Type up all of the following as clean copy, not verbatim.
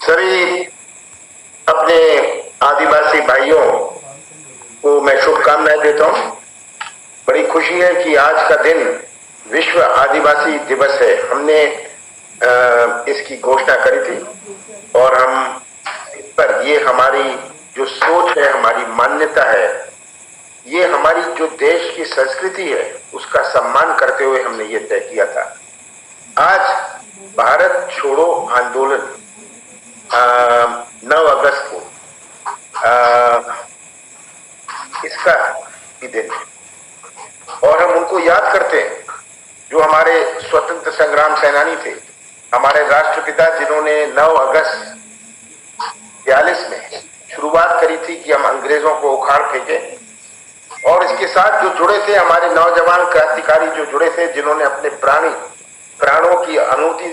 सभी अपने आदिवासी भाइयों को मैं शुभकामनाएं देता हूं। बड़ी खुशी है कि आज का दिन विश्व आदिवासी दिवस है। हमने इसकी घोषणा करी थी और हम इस पर ये हमारी जो सोच है, हमारी मान्यता है, ये हमारी जो देश की संस्कृति है उसका सम्मान करते हुए हमने ये तय किया था। आज भारत छोड़ो आंदोलन 9 अगस्त को इसका भी दिन है और हम उनको याद करते हैं जो हमारे स्वतंत्र संग्राम सेनानी थे, हमारे राष्ट्रपिता जिन्होंने 9 अगस्त 42 में शुरुआत करी थी कि हम अंग्रेजों को उखाड़ फेंकें। और इसके साथ जो जुड़े थे हमारे नौजवान क्रांतिकारी जो जुड़े थे, जिन्होंने अपने प्राणों की आहुति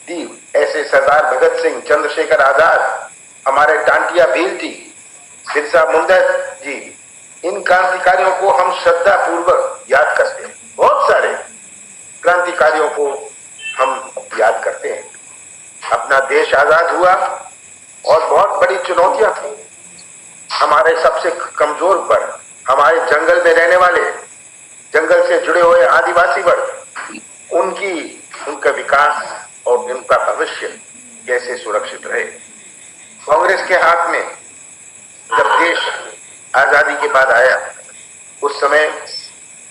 दी, ऐसे सरदार भगत सिंह, चंद्रशेखर आजाद, हमारे टांटिया भील जी, बिरसा मुंडा जी, इन क्रांतिकारियों को हम श्रद्धा पूर्वक याद करते हैं। बहुत सारे क्रांतिकारियों को हम याद करते हैं। अपना देश आजाद हुआ और बहुत बड़ी चुनौतियां थी हमारे सबसे कमजोर पर, हमारे जंगल में रहने वाले, जंगल से जुड़े हुए आदिवासी वर्ग, उनका विकास और उनका भविष्य कैसे सुरक्षित रहे। कांग्रेस के हाथ में जब देश आजादी के बाद आया, उस समय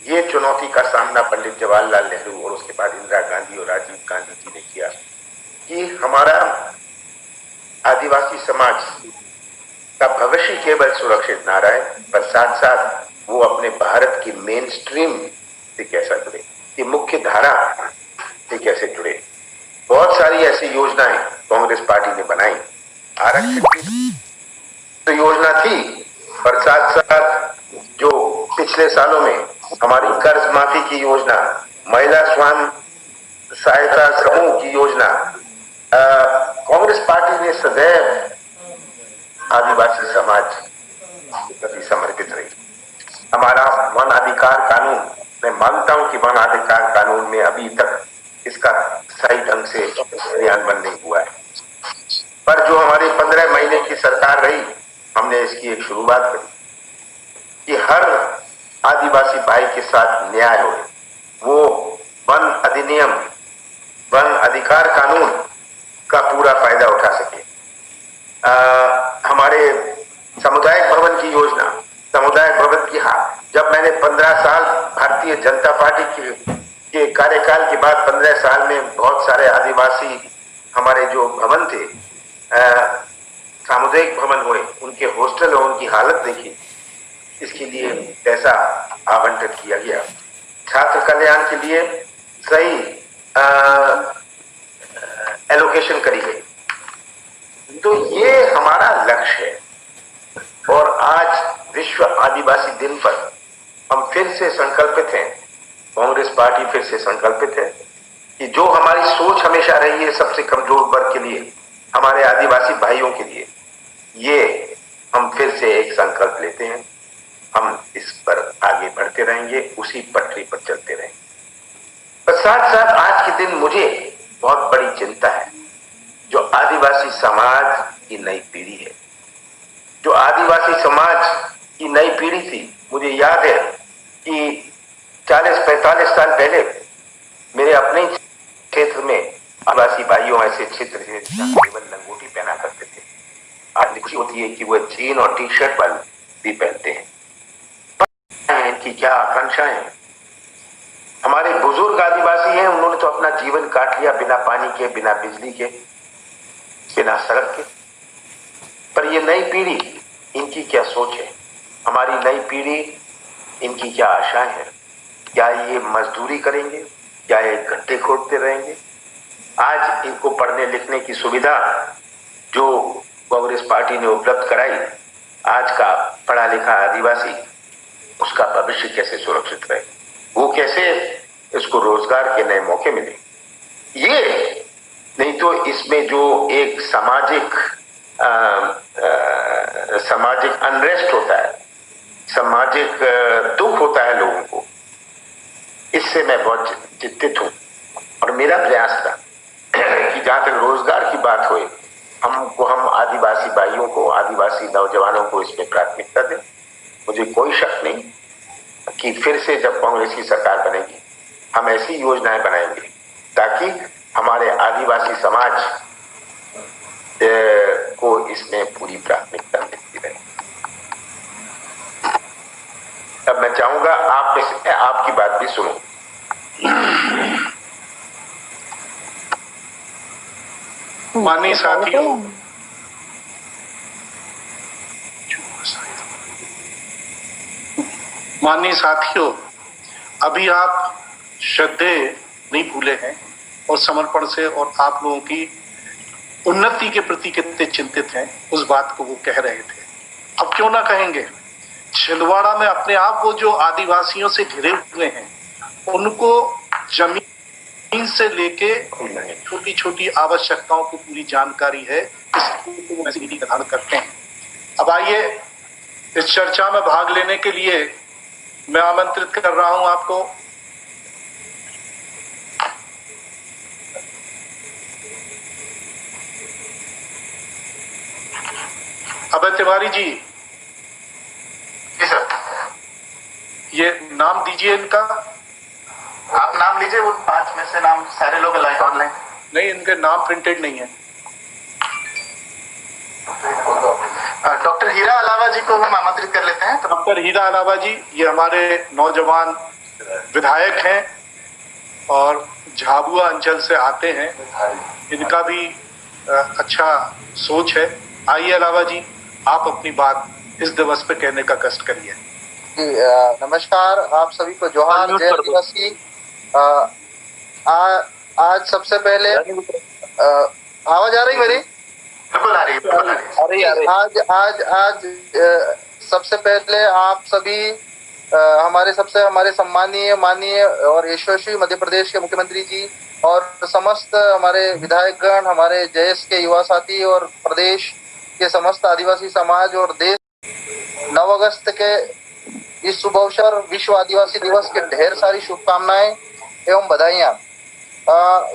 ये चुनौती का सामना पंडित जवाहरलाल नेहरू और उसके बाद इंदिरा गांधी और राजीव गांधी जी ने किया कि हमारा आदिवासी समाज का भविष्य केवल सुरक्षित ना रहे, पर साथ साथ वो अपने भारत की मेन स्ट्रीम से कैसा जुड़े, कि मुख्य धारा से कैसे जुड़े। बहुत सारी ऐसी योजनाएं कांग्रेस पार्टी ने बनाई। आरक्षण की तो योजना थी, पर साथ साथ जो पिछले सालों में हमारी कर्ज माफी की योजना, महिला स्वयं सहायता समूह की योजना, कांग्रेस पार्टी ने सदैव आदिवासी समाज के प्रति समर्पित रही। हमारा वन अधिकार कानून, मैं मानता हूं कि वन अधिकार कानून में अभी तक इसका सही ढंग से क्रियान्वयन नहीं हुआ है, पर जो हमारी 15 महीने की सरकार रही, हमने इसकी एक शुरुआत करी कि हर आदिवासी भाई के साथ न्याय हो। वो वन अधिनियम, वन अधिकार कानून का पूरा फायदा उठा सके। हमारे सामुदायिक भवन की योजना, सामुदायिक भवन की, हाँ, जब मैंने 15 साल भारतीय जनता पार्टी के कार्यकाल के बाद 15 साल में बहुत सारे आदिवासी हमारे जो भवन थे, सामुदायिक भवन हुए, उनके हॉस्टल और उनकी हालत देखी, इसके लिए पैसा आवंटित किया गया। छात्र कल्याण के लिए सही एलोकेशन करी गई। तो ये हमारा लक्ष्य है और आज विश्व आदिवासी दिन पर हम फिर से संकल्पित हैं, कांग्रेस पार्टी फिर से संकल्पित है कि जो हमारी सोच हमेशा रही है सबसे कमजोर वर्ग के लिए, हमारे आदिवासी भाइयों के लिए, ये हम फिर से एक संकल्प लेते हैं। हम इस पर आगे बढ़ते रहेंगे, उसी पटरी पर चलते रहेंगे। पर साथ साथ आज के दिन मुझे बहुत बड़ी चिंता है, जो आदिवासी समाज की नई पीढ़ी है, जो आदिवासी समाज की नई पीढ़ी थी। मुझे याद है कि 40-45 साल पहले मेरे अपने क्षेत्र में आदिवासी भाइयों ऐसे क्षेत्र थे जहां केवल लंगोटी पहना करते थे। आज खुशी होती है कि वो जीन और टी शर्ट वाले भी पहनते हैं। इनकी क्या आकांक्षाएं हैं। हमारे बुजुर्ग आदिवासी हैं, उन्होंने तो अपना जीवन काट लिया बिना पानी के, बिना बिजली के, बिना सड़क के। पर ये नई पीढ़ी, इनकी क्या सोच है, हमारी नई पीढ़ी, इनकी क्या आशाएं हैं। क्या ये मजदूरी करेंगे, क्या ये गड्ढे खोदते रहेंगे। आज इनको पढ़ने लिखने की सुविधा जो कांग्रेस पार्टी ने उपलब्ध कराई, आज का पढ़ा लिखा आदिवासी, उसका भविष्य कैसे सुरक्षित रहे, वो कैसे इसको रोजगार के नए मौके मिले। ये नहीं तो इसमें जो एक सामाजिक अनरेस्ट होता है, सामाजिक दुख होता है लोगों को, इससे मैं बहुत चिंतित हूं। और मेरा प्रयास था कि जहां तक रोजगार की बात हुई, हमको आदिवासी भाइयों को, आदिवासी नौजवानों को इसमें प्राथमिकता दें। मुझे कोई शक नहीं कि फिर से जब कांग्रेस की सरकार बनेगी हम ऐसी योजनाएं बनाएंगे ताकि हमारे आदिवासी समाज को इसमें पूरी प्राथमिकता मिलती रहे। अब मैं चाहूंगा आप में से आपकी बात भी सुनो। माननीय साथियों, अभी आप श्रद्धेय नहीं भूले हैं और समर्पण से और आप लोगों की उन्नति के प्रति कितने चिंतित हैं उस बात को वो कह रहे थे। अब क्यों ना कहेंगे, छिंदवाड़ा में अपने आप वो जो आदिवासियों से घिरे हुए हैं उनको जमीन से लेके छोटी छोटी आवश्यकताओं की पूरी जानकारी है, इसको वो नीति निर्धारण करते हैं। अब आइए इस चर्चा में भाग लेने के लिए मैं आमंत्रित कर रहा हूं आपको अभय तिवारी जी। सर, ये नाम दीजिए इनका। आप नाम लीजिए, वो 5 में से नाम सारे लोग ऑनलाइन। नहीं, इनके नाम प्रिंटेड नहीं है। डॉक्टर हीरा अलावा जी को हम आमंत्रित कर लेते हैं। डॉक्टर हीरा अलावा जी ये हमारे नौजवान विधायक हैं और झाबुआ अंचल से आते हैं। इनका भी अच्छा सोच है। आइए अलावा जी, आप अपनी बात इस दिवस पे कहने का कष्ट करिए। नमस्कार, आप सभी को जोहार, जय आदिवासी। आज सबसे पहले आवाज आ रही मेरी? बिल्कुल आ रही है। आज सबसे पहले आप सभी हमारे सम्मानीय माननीय और यशस्वी मध्य प्रदेश के मुख्यमंत्री जी और समस्त हमारे विधायकगण, हमारे जयस के युवा साथी और प्रदेश के समस्त आदिवासी समाज और देश 9 अगस्त के इस शुभ अवसर विश्व आदिवासी दिवस के ढेर सारी शुभकामनाएं एवं बधाइयां।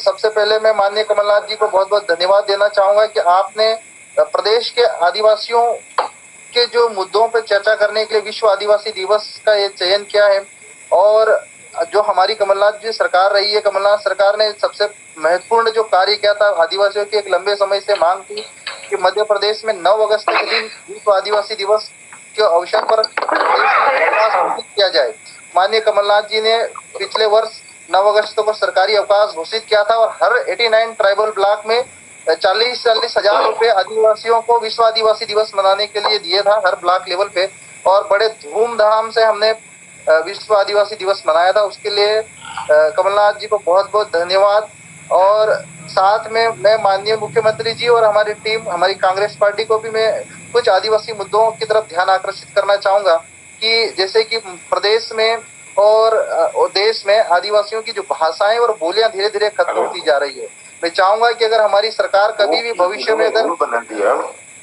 सबसे पहले मैं माननीय कमलनाथ जी को बहुत बहुत धन्यवाद देना चाहूंगा कि आपने प्रदेश के आदिवासियों के जो मुद्दों पर चर्चा करने के लिए विश्व आदिवासी दिवस का ये चयन किया है। और जो हमारी कमलनाथ जी सरकार रही है, कमलनाथ सरकार ने सबसे महत्वपूर्ण जो कार्य किया था, आदिवासियों की एक लंबे समय से मांग थी कि मध्य प्रदेश में 9 अगस्त के दिन विश्व आदिवासी दिवस के अवसर पर किया जाए। माननीय कमलनाथ जी ने पिछले वर्ष 9 अगस्त को सरकारी अवकाश घोषित किया था और हर 89 ट्राइबल ब्लॉक में 40-40 हजार रुपए आदिवासियों को विश्व आदिवासी दिवस मनाने के लिए दिए था हर ब्लॉक लेवल पे। और बड़े धूमधाम से हमने विश्व आदिवासी दिवस मनाया था। उसके लिए कमलनाथ जी को बहुत बहुत धन्यवाद। और साथ में मैं माननीय मुख्यमंत्री जी और हमारी टीम, हमारी कांग्रेस पार्टी को भी मैं कुछ आदिवासी मुद्दों की तरफ ध्यान आकर्षित करना चाहूंगा कि जैसे कि प्रदेश में और देश में आदिवासियों की जो भाषाएं और बोलियां धीरे धीरे खत्म होती जा रही है। मैं चाहूंगा कि अगर हमारी सरकार कभी भी भविष्य में अगर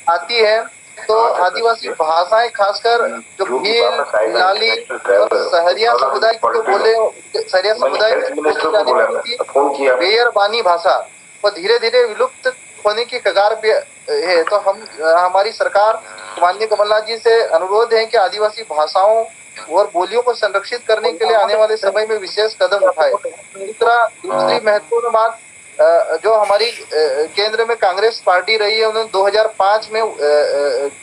आती है तो आदिवासी भाषाएं, खासकर जो भील, लाली और सहरिया समुदाय को बोले, सहरिया समुदाय की बेयर बानी भाषा वो धीरे धीरे विलुप्त होने की कगार पे है। तो हम हमारी सरकार माननीय कमलनाथ जी से अनुरोध है कि आदिवासी भाषाओं और बोलियों को संरक्षित करने के लिए आने वाले समय में विशेष कदम उठाए। दूसरी महत्वपूर्ण बात, जो हमारी केंद्र में कांग्रेस पार्टी रही है, उन्होंने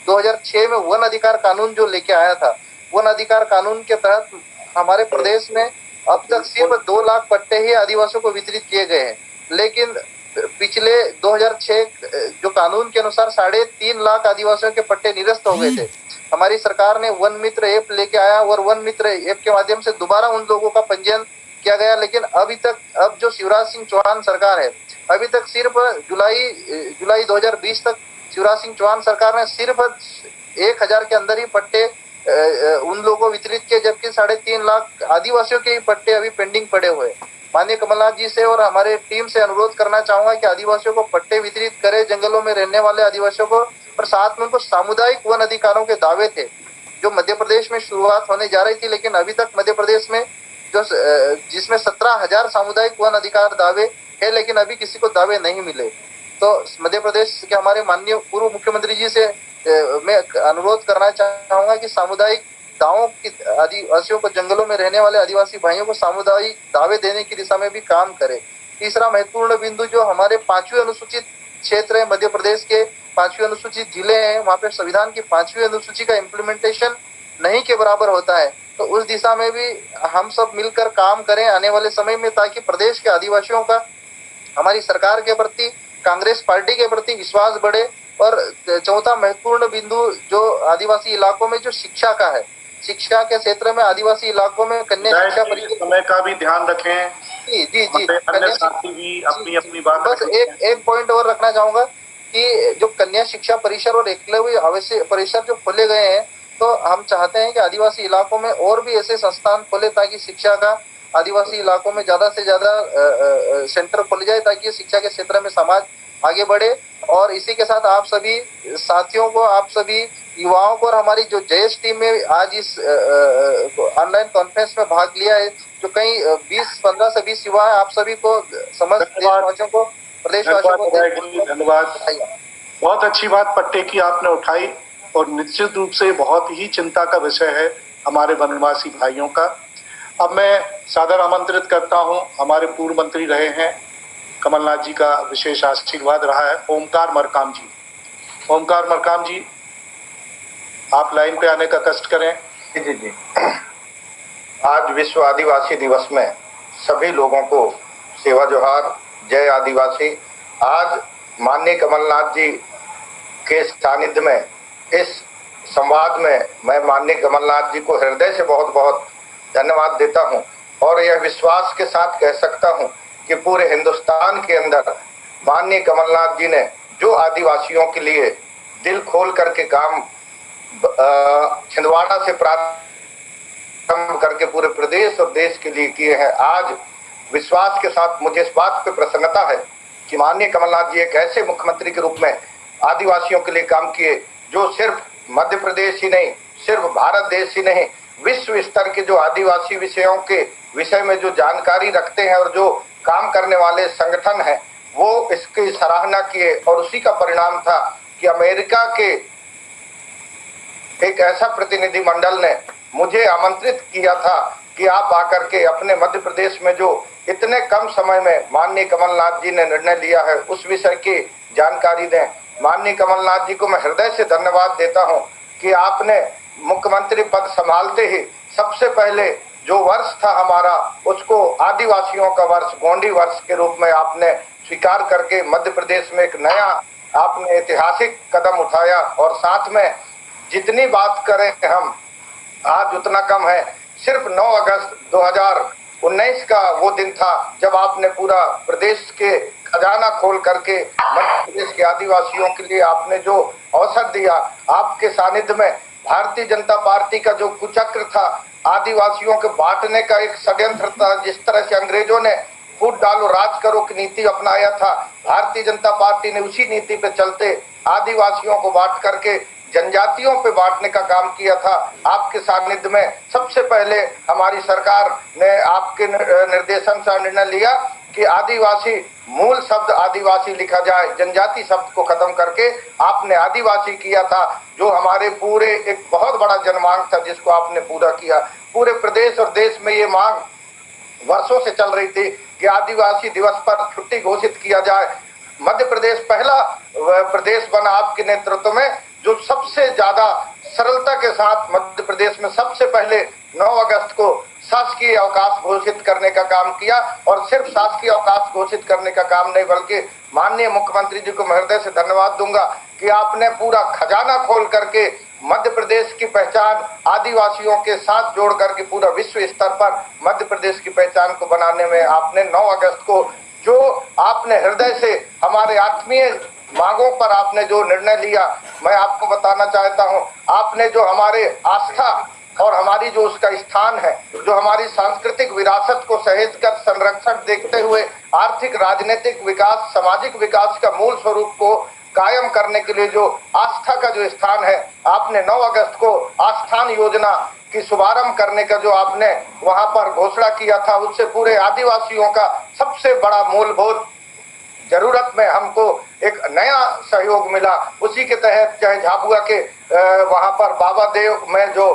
2006 में वन अधिकार कानून जो लेके आया था, वन अधिकार कानून के तहत हमारे प्रदेश में अब तक सिर्फ 2 लाख पट्टे ही आदिवासियों को वितरित किए गए हैं। लेकिन पिछले 2006 जो कानून के अनुसार 3.5 लाख आदिवासियों के पट्टे निरस्त हो गए थे। हमारी सरकार ने वन मित्र ऐप लेके आया और वन मित्र ऐप के माध्यम से दोबारा उन लोगों का पंजीयन किया गया। लेकिन अभी तक, अब जो शिवराज सिंह चौहान सरकार है, अभी तक सिर्फ जुलाई 2020 तक शिवराज सिंह चौहान सरकार ने सिर्फ 1000 के अंदर ही पट्टे उन लोगों को वितरित किए, जबकि 3.5 लाख आदिवासियों के ही पट्टे अभी पेंडिंग पड़े हुए। माननीय कमलनाथ जी से और हमारे टीम से अनुरोध करना चाहूंगा कि आदिवासियों को पट्टे वितरित करें, जंगलों में रहने वाले आदिवासियों को, और साथ में उनको सामुदायिक वन अधिकारों के दावे थे जो मध्य प्रदेश में शुरुआत होने जा रही थी। लेकिन अभी तक मध्य प्रदेश में जिसमें 17,000 सामुदायिक वन अधिकार दावे है, लेकिन अभी किसी को दावे नहीं मिले। तो मध्य प्रदेश के हमारे माननीय पूर्व मुख्यमंत्री जी से मैं अनुरोध करना चाहूंगा कि सामुदायिक दावों की आदिवासियों को, जंगलों में रहने वाले आदिवासी भाइयों को सामुदायिक दावे देने की दिशा में भी काम करे। तीसरा महत्वपूर्ण बिंदु, जो हमारे 5वीं अनुसूचित क्षेत्र है मध्य प्रदेश के, 5वीं अनुसूचित जिले हैं, वहाँ पे संविधान की 5वीं अनुसूची का इम्प्लीमेंटेशन नहीं के बराबर होता है। तो उस दिशा में भी हम सब मिलकर काम करें आने वाले समय में, ताकि प्रदेश के आदिवासियों का हमारी सरकार के प्रति, कांग्रेस पार्टी के प्रति विश्वास बढ़े। और चौथा महत्वपूर्ण बिंदु, जो आदिवासी इलाकों में जो शिक्षा का है, शिक्षा के क्षेत्र में आदिवासी इलाकों में कन्या शिक्षा परिषद, समय का भी ध्यान रखें। जी जी जी, अन्य साथी भी अपनी अपनी बात बस एक पॉइंट और रखना चाहूंगा कि जो कन्या शिक्षा परिसर और एकलव्य आवासीय परिसर जो खोले गए हैं, तो हम चाहते हैं कि आदिवासी इलाकों में और भी ऐसे संस्थान खोले, ताकि शिक्षा का आदिवासी इलाकों में ज्यादा से ज्यादा सेंटर खोले जाए, ताकि शिक्षा के क्षेत्र में समाज आगे बढ़े। और इसी के साथ आप सभी साथियों को, आप सभी युवाओं को और हमारी जो जयेश टीम में आज इस ऑनलाइन कॉन्फ्रेंस में भाग लिया है, जो कई 15 से 20 युवा है, आप सभी को, समस्त देशवासियों को, प्रदेशवासियों को धन्यवाद। बहुत अच्छी बात पट्टे की आपने उठाई, और निश्चित रूप से बहुत ही चिंता का विषय है हमारे वनवासी भाइयों का। अब मैं सादर आमंत्रित करता हूं, हमारे पूर्व मंत्री रहे हैं, कमलनाथ जी का विशेष आशीर्वाद रहा है, ओमकार मरकाम जी। ओमकार मरकाम जी, आप लाइन पे आने का कष्ट करें। जी जी। आज विश्व आदिवासी दिवस में सभी लोगों को सेवा जोहार, जय आदिवासी। आज माननीय कमलनाथ जी के सानिध्य में इस संवाद में मैं माननीय कमलनाथ जी को हृदय से बहुत बहुत धन्यवाद देता हूं, और यह विश्वास के साथ कह सकता हूं कि पूरे हिंदुस्तान के अंदर माननीय कमलनाथ जी ने जो आदिवासियों के लिए दिल खोल करके काम छिंदवाड़ा से प्रारंभ करके पूरे प्रदेश और देश के लिए किए हैं, आज विश्वास के साथ मुझे इस बात पे प्रसन्नता है कि माननीय कमलनाथ जी एक ऐसे मुख्यमंत्री के रूप में आदिवासियों के लिए काम किए, जो सिर्फ मध्य प्रदेश ही नहीं, सिर्फ भारत देश ही नहीं, विश्व स्तर के जो आदिवासी विषयों के विषय में जो जानकारी रखते हैं और जो काम करने वाले संगठन हैं, वो इसकी सराहना किए। और उसी का परिणाम था कि अमेरिका के एक ऐसा प्रतिनिधि मंडल ने मुझे आमंत्रित किया था कि आप आकर के अपने मध्य प्रदेश में जो इतने कम समय में माननीय कमलनाथ जी ने निर्णय लिया है, उस विषय की जानकारी दें। माननीय कमलनाथ जी को मैं हृदय से धन्यवाद देता हूं कि आपने मुख्यमंत्री पद संभालते ही सबसे पहले जो वर्ष था हमारा, उसको आदिवासियों का वर्ष, गोंडी वर्ष के रूप में आपने स्वीकार करके मध्य प्रदेश में एक नया आपने ऐतिहासिक कदम उठाया। और साथ में जितनी बात करें हम आज उतना कम है। सिर्फ 9 अगस्त 2019 का वो दिन था जब आपने पूरा प्रदेश के खजाना खोल करके मध्य प्रदेश के आदिवासियों के लिए आपने जो अवसर दिया। आपके सानिध्य में भारतीय जनता पार्टी का जो कुचक्र था, आदिवासियों के बांटने का एक षड्यंत्र था, जिस तरह से अंग्रेजों ने फूट डालो राज करो की नीति अपनाया था, भारतीय जनता पार्टी ने उसी नीति पे चलते आदिवासियों को बांट करके जनजातियों पे बांटने का काम किया था। आपके सानिध्य में सबसे पहले हमारी सरकार ने आपके निर्देशन से निर्णय लिया कि आदिवासी, मूल शब्द आदिवासी लिखा जाए, जनजाति शब्द को खत्म करके आपने आदिवासी किया था, जो हमारे पूरे एक बहुत बड़ा जनमांग था जिसको आपने पूरा किया। पूरे प्रदेश और देश में ये मांग वर्षों से चल रही थी कि आदिवासी दिवस पर छुट्टी घोषित किया जाए। मध्य प्रदेश पहला प्रदेश बना आपके नेतृत्व में जो सबसे ज्यादा सरलता के साथ मध्य प्रदेश में सबसे पहले 9 अगस्त को शासकीय अवकाश घोषित करने का काम किया। और सिर्फ शासकीय अवकाश घोषित करने का काम नहीं, बल्कि माननीय मुख्यमंत्री जी को मैं हृदय से धन्यवाद दूंगा कि आपने पूरा खजाना खोल करके मध्य प्रदेश की पहचान आदिवासियों के साथ जोड़ करके पूरा विश्व स्तर पर मध्य प्रदेश की पहचान को बनाने में आपने 9 अगस्त को जो आपने हृदय से हमारे आत्मीय मांगों पर आपने जो निर्णय लिया, मैं आपको बताना चाहता हूं, आपने जो हमारे आस्था और हमारी जो उसका स्थान है, जो हमारी सांस्कृतिक विरासत को सहेज कर संरक्षण देखते हुए आर्थिक, राजनीतिक विकास, सामाजिक विकास का मूल स्वरूप को कायम करने के लिए जो आस्था का जो स्थान है, आपने 9 अगस्त को आस्थान योजना की शुभारंभ करने का जो आपने वहां पर घोषणा किया था, उससे पूरे आदिवासियों का सबसे बड़ा मूलभूत जरूरत में हमको एक नया सहयोग मिला, उसी के तहत चाहे झाबुआ के वहां पर बाबा देव में जो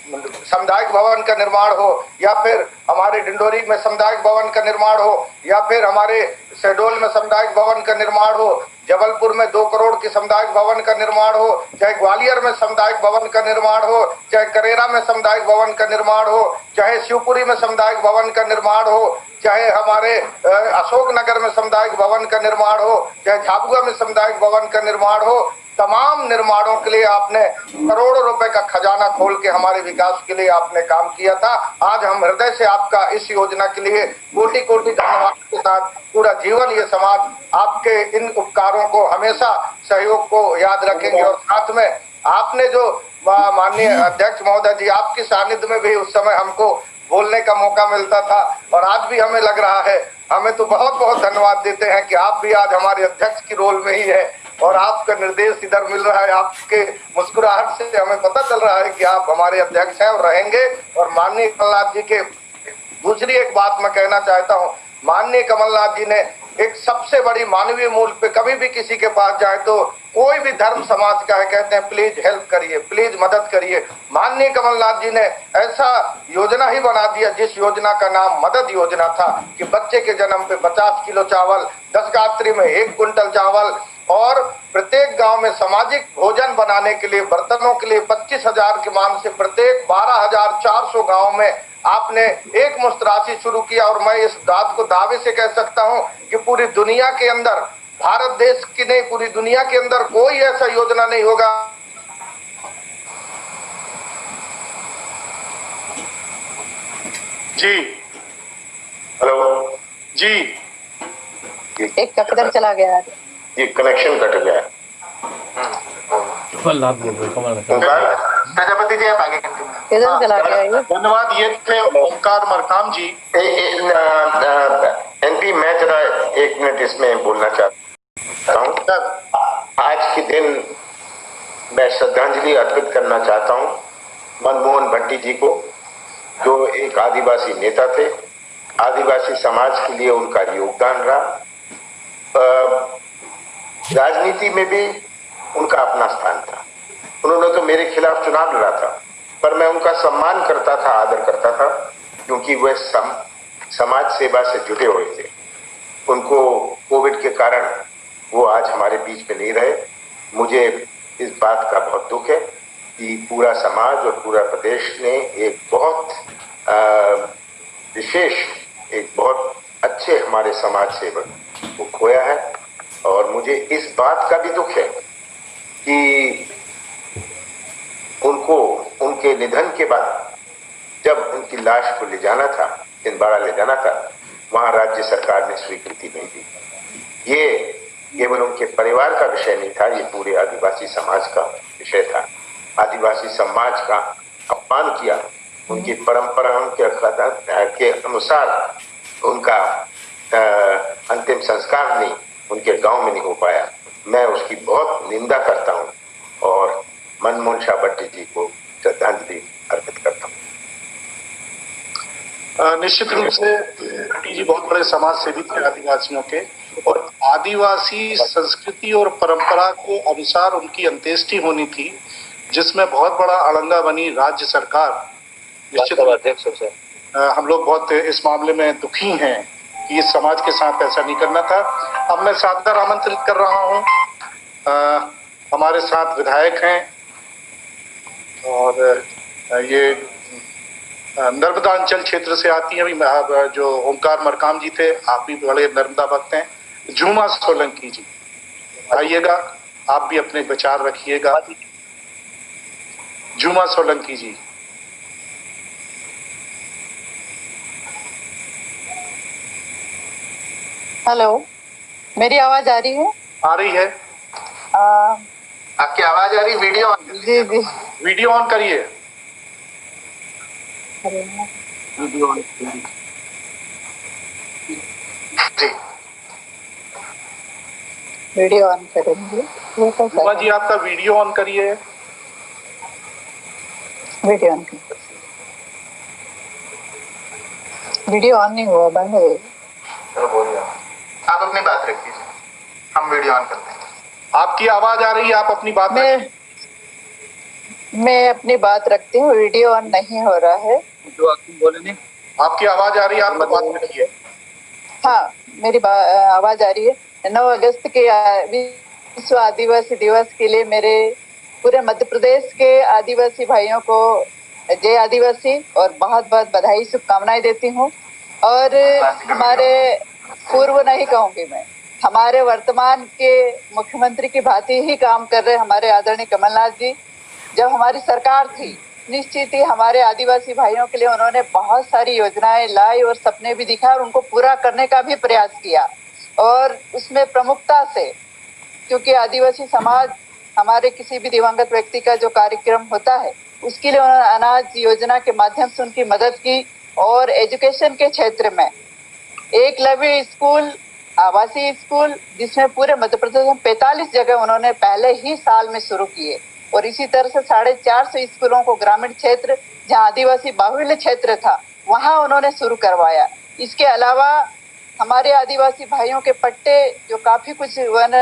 सामुदायिक भवन का निर्माण हो, या फिर हमारे डिंडोरी में सामुदायिक भवन का निर्माण हो, या फिर हमारे शहडोल में सामुदायिक भवन का निर्माण हो, जबलपुर में 2 करोड़ के सामुदायिक भवन का निर्माण हो, चाहे ग्वालियर में सामुदायिक भवन का निर्माण हो, चाहे करेरा में सामुदायिक भवन का निर्माण हो, चाहे शिवपुरी में सामुदायिक भवन का निर्माण हो, चाहे हमारे अशोकनगर में सामुदायिक भवन का निर्माण हो, चाहे झाबुआ में सामुदायिक भवन का निर्माण हो, तमाम निर्माणों के लिए आपने करोड़ों रुपए का खजाना खोल के हमारे विकास के लिए आपने काम किया था। आज हम हृदय से आपका इस योजना के लिए कोटि कोटि धन्यवाद के साथ पूरा जीवन ये समाज आपके इन उपकारों को हमेशा सहयोग को याद रखेंगे। और साथ में आपने जो माननीय अध्यक्ष महोदय जी, आपके सानिध्य में भी उस समय हमको बोलने का मौका मिलता था, और आज भी हमें लग रहा है, हमें तो बहुत बहुत धन्यवाद देते हैं कि आप भी आज हमारे अध्यक्ष की रोल में ही है और आपका निर्देश इधर मिल रहा है। आपके मुस्कुराहट से हमें पता चल रहा है कि आप हमारे अध्यक्ष हैं और रहेंगे। और माननीय कमलनाथ जी के दूसरी एक बात मैं कहना चाहता हूँ, माननीय कमलनाथ जी ने एक सबसे बड़ी मानवीय मूल्य पे कभी भी किसी के पास जाए तो कोई भी धर्म समाज का है, कहते हैं प्लीज हेल्प करिए, प्लीज मदद करिए। माननीय कमलनाथ जी ने ऐसा योजना ही बना दिया जिस योजना का नाम मदद योजना था कि बच्चे के जन्म पे 50 किलो चावल, 10 गात्री में 1 कुंटल चावल, और प्रत्येक गांव में सामाजिक भोजन बनाने के लिए बर्तनों के लिए 25,000 के मान से प्रत्येक 12,400 गाँव में आपने एक मुश्त राशि शुरू किया। और मैं इस बात को दावे से कह सकता हूं कि पूरी दुनिया के अंदर, भारत देश की नहीं पूरी दुनिया के अंदर कोई ऐसा योजना नहीं होगा। जी हेलो जी, एक कटर चला गया, ये कनेक्शन कट गया। प्रजापति जी आप आगे कंटिन्यू। किधर चला गया ये? धन्यवाद। ये थे ओंकार मरकाम जी। एनपी मैं जरा 1 मिनट इसमें बोलना चाहता हूँ। आज के दिन मैं श्रद्धांजलि अर्पित करना चाहता हूँ मनमोहन भट्टी जी को, जो एक आदिवासी नेता थे। आदिवासी समाज के लिए उनका योगदान रहा। राजनीति में भी उनका अपना स्थान था। उन्होंने तो मेरे खिलाफ चुनाव लड़ा था, पर मैं उनका सम्मान करता था, आदर करता था, क्योंकि वे समाज सेवा से जुटे हुए थे। उनको कोविड के कारण वो आज हमारे बीच में नहीं रहे। मुझे इस बात का बहुत दुख है कि पूरा समाज और पूरा प्रदेश ने एक बहुत विशेष, एक बहुत अच्छे हमारे समाज सेवक को खोया है। और मुझे इस बात का भी दुख है कि उनको उनके निधन के बाद जब उनकी लाश को ले जाना था, छिंदवाड़ा ले जाना था, वहां राज्य सरकार ने स्वीकृति नहीं दी। ये केवल उनके परिवार का विषय नहीं था, ये पूरे आदिवासी समाज का विषय था। आदिवासी समाज का अपमान किया, उनकी परंपराओं के अनुसार उनका अंतिम संस्कार नहीं उनके गांव में नहीं हो पाया। मैं उसकी बहुत निंदा करता हूं और मनमोहन शाह भट्टी जी को श्रद्धांजलि अर्पित करता हूं। निश्चित रूप से भट्टी जी बहुत बड़े समाज सेवी थे आदिवासियों के, और आदिवासी संस्कृति और परंपरा को अनुसार उनकी अंत्येष्टि होनी थी, जिसमें बहुत बड़ा अड़ंगा बनी राज्य सरकार। निश्चित हम लोग बहुत इस मामले में दुखी हैं कि इस समाज के साथ ऐसा नहीं करना था। अब मैं सादर आमंत्रित कर रहा हूं, हमारे साथ विधायक हैं और ये नर्मदा अंचल क्षेत्र से आती हैं। अभी जो ओंकार मरकाम जी थे, आप भी बड़े नर्मदा भक्त हैं। झूमा सोलंकी जी आइएगा, आप भी अपने विचार रखिएगा। झूमा सोलंकी जी। हेलो, मेरी आवाज आ रही है? आ रही है। आपकी आवाज आ रही, वीडियो जी जी, वीडियो ऑन करिए। वीडियो ऑन जी, वीडियो ऑन करेंगे। झूमा जी आपका वीडियो ऑन करिए। वीडियो ऑन करिए। वीडियो ऑन नहीं हुआ, बंद हो गई। चलो बोलिए, आप अपनी बात रखिए। हम वीडियो ऑन करते हैं। आपकी आवाज आ रही है, आप अपनी बात रखिए। मैं अपनी बात रखती हूँ, वीडियो ऑन नहीं हो रहा है। जो आप बोले नहीं, आपकी आवाज आ रही है, आप बात रखिए। हाँ, मेरी आवाज आ रही है। 9 अगस्त के विश्व आदिवासी दिवस के लिए मेरे पूरे मध्य प्रदेश के आदिवासी भाइयों को जय आदिवासी और बहुत बहुत बधाई शुभकामनाएं देती हूँ। और हमारे पूर्व नहीं कहूंगी मैं, हमारे वर्तमान के मुख्यमंत्री की भांति ही काम कर रहे हमारे आदरणीय कमलनाथ जी, जब हमारी सरकार थी निश्चित ही हमारे आदिवासी भाइयों के लिए उन्होंने बहुत सारी योजनाएं लाई और सपने भी दिखाए और उनको पूरा करने का भी प्रयास किया। और उसमें प्रमुखता से, क्योंकि आदिवासी समाज हमारे किसी भी दिवंगत व्यक्ति का जो कार्यक्रम होता है उसके लिए उन्होंने अनाज योजना के माध्यम से उनकी मदद की। और एजुकेशन के क्षेत्र में एकलव्य स्कूल, आवासीय स्कूल, जिसमें पूरे मध्य प्रदेश में 45 जगह उन्होंने पहले ही साल में शुरू किए। और इसी तरह से 450 स्कूलों को ग्रामीण क्षेत्र जहाँ आदिवासी बाहुल्य क्षेत्र था वहां उन्होंने शुरू करवाया। इसके अलावा हमारे आदिवासी भाइयों के पट्टे जो काफी कुछ वन